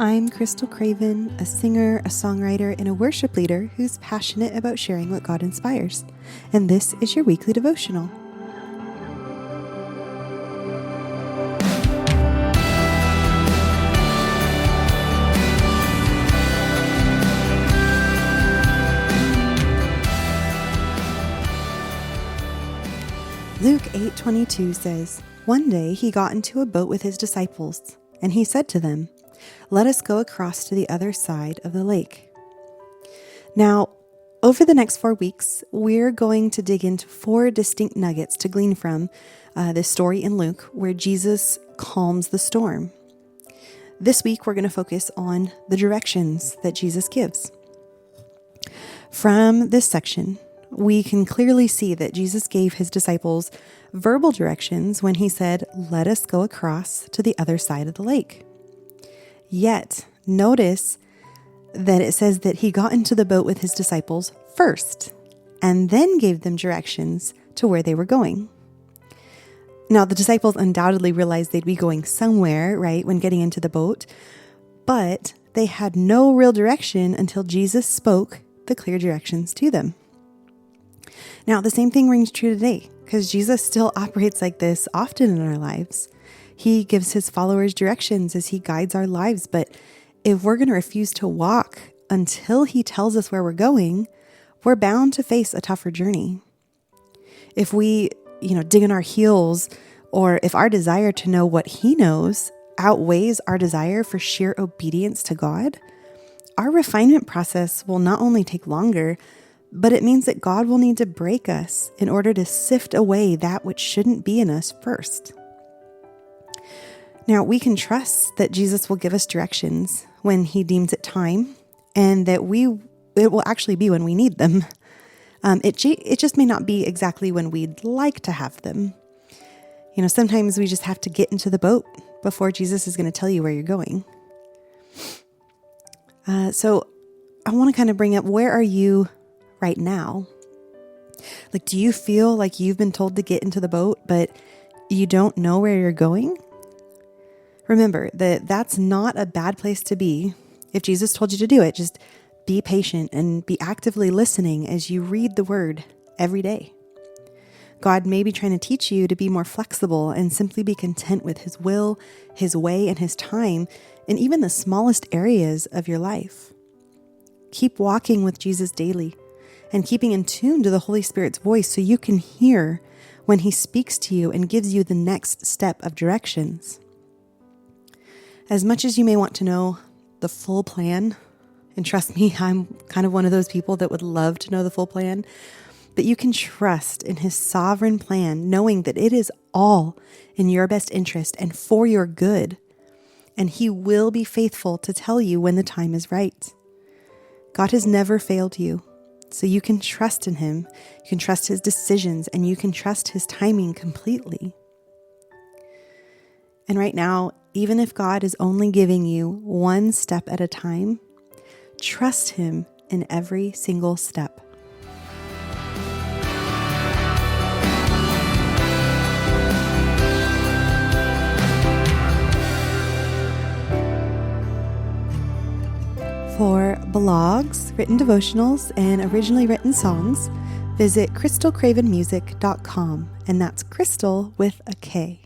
I'm Crystal Craven, a singer, a songwriter, and a worship leader who's passionate about sharing what God inspires. And this is your weekly devotional. Luke 8:22 says, "One day he got into a boat with his disciples, and he said to them, 'Let us go across to the other side of the lake.'" Now, over the next 4 weeks, we're going to dig into 4 distinct nuggets to glean from this story in Luke where Jesus calms the storm. This week, we're going to focus on the directions that Jesus gives. From this section, we can clearly see that Jesus gave his disciples verbal directions when he said, "Let us go across to the other side of the lake." Yet, notice that it says that he got into the boat with his disciples first, and then gave them directions to where they were going. Now, the disciples undoubtedly realized they'd be going somewhere, right, when getting into the boat, but they had no real direction until Jesus spoke the clear directions to them. Now, the same thing rings true today, because Jesus still operates like this often in our lives. He gives his followers directions as he guides our lives, but if we're going to refuse to walk until he tells us where we're going, we're bound to face a tougher journey. If we, dig in our heels, or if our desire to know what he knows outweighs our desire for sheer obedience to God, our refinement process will not only take longer, but it means that God will need to break us in order to sift away that which shouldn't be in us first. Now, we can trust that Jesus will give us directions when he deems it time, and that it will actually be when we need them. It just may not be exactly when we'd like to have them. Sometimes we just have to get into the boat before Jesus is going to tell you where you're going. So I want to kind of bring up, where are you right now? Do you feel like you've been told to get into the boat, but you don't know where you're going? Remember that that's not a bad place to be. If Jesus told you to do it, just be patient and be actively listening as you read the word every day. God may be trying to teach you to be more flexible and simply be content with his will, his way, and his time in even the smallest areas of your life. Keep walking with Jesus daily and keeping in tune to the Holy Spirit's voice so you can hear when he speaks to you and gives you the next step of directions. As much as you may want to know the full plan, and trust me, I'm kind of one of those people that would love to know the full plan, but you can trust in his sovereign plan, knowing that it is all in your best interest and for your good, and he will be faithful to tell you when the time is right. God has never failed you, so you can trust in him, you can trust his decisions, and you can trust his timing completely. And right now, even if God is only giving you one step at a time, trust him in every single step. For blogs, written devotionals, and originally written songs, visit crystalcravenmusic.com, and that's Crystal with a K.